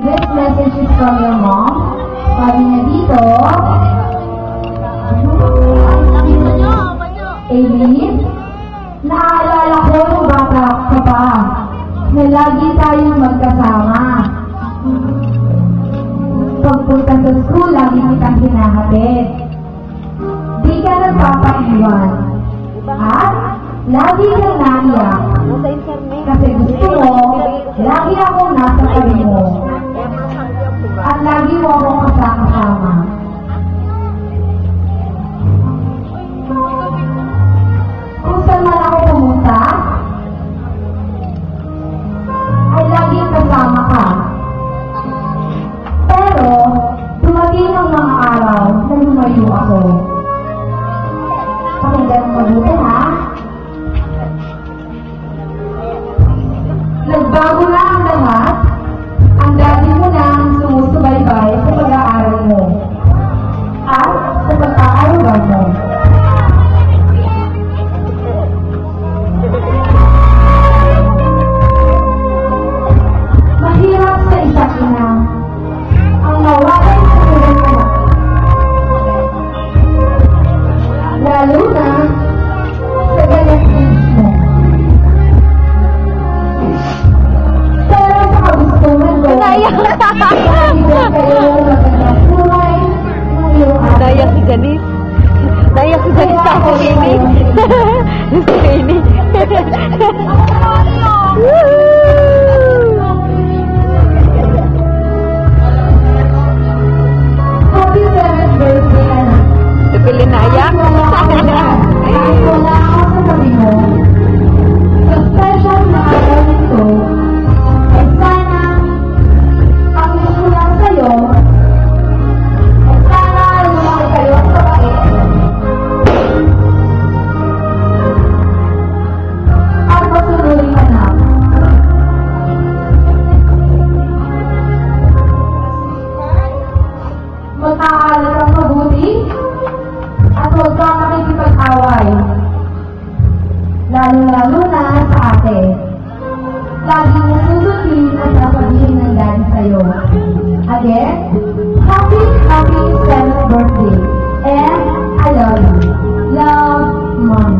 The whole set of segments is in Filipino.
This message is from your mom. Sabi niya dito, Aileen, naaalala ko nung bata ka pa, na lagi tayong magkasama. Pagpunta sa school, lagi kitang hinahatid. Di ka nagpapaiwan. At lagi kang naiyak. Kasi gusto mo, lagi akong nasa tabi mo. At lagi mo akong kasama-sama. Kung saan man ako pumunta, ay laging kasama ka. Pero, dumating ang mga araw na lumayo ako. Pakinggan mo mabuti, ha? Nagbago na ang lahat. Ang dati mo na ang sumusubaybay sa pag-aaral mo at sa pag-aarugan mo. Mahirap sa isa't ina ang mawalan sa kanyang anak. Lalo na sa ganyang age mo. Pero sa kagustuhan ko, Naiyak si Janice. Naiyak si Janice sa ako ini. Sa ini. Happy 7th birthday, anak. Napili naiyak. Kahit wala ako sa tabi mo, sa special na araw nito, ay sana ang nasulang sa'yo, ay sana lumaki kayo ang kabait at masunuring anak. Mag-aaral kang mabuti at huwag kang makikipag-away. Lalo-lalo na sa ate. Lagi mo susundin at sasabihin ng daddy sa'yo. Again, happy 7th birthday. And I love you. Love, Mom.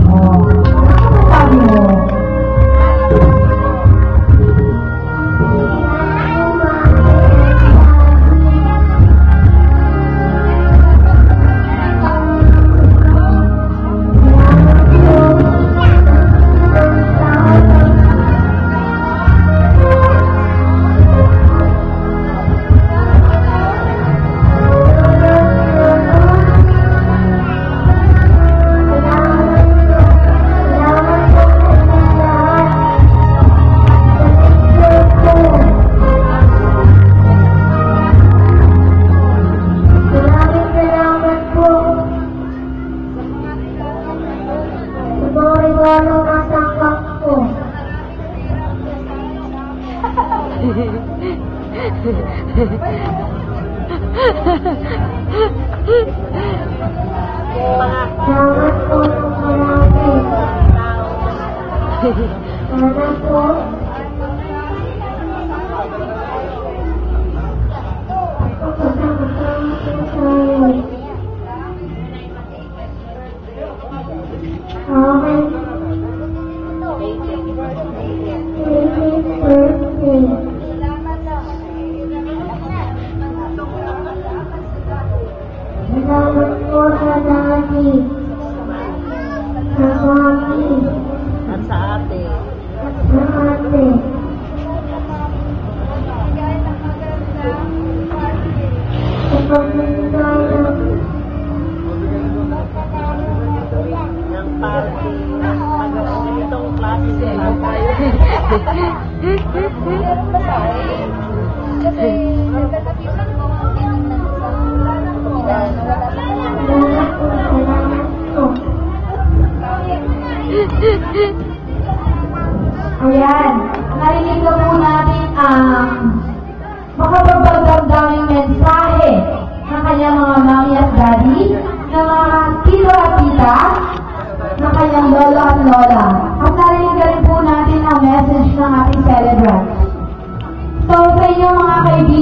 Oh, ano sabi mo?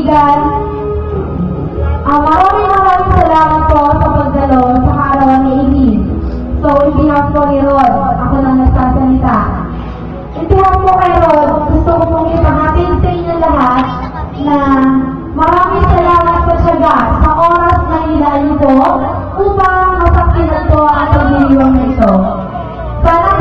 kaibigan, maraming salamat po sa pagdalo sa kaarawan ni Eileen. So, in behalf po ni Rod, ako na nagsasalita. In behalf po kay Rod, gusto ko pong ipahatid sa inyo lahat na maraming salamat sa tiyaga sa oras na ilaan niyo po upang masaksinan po ang pagdiriwang nito. Sana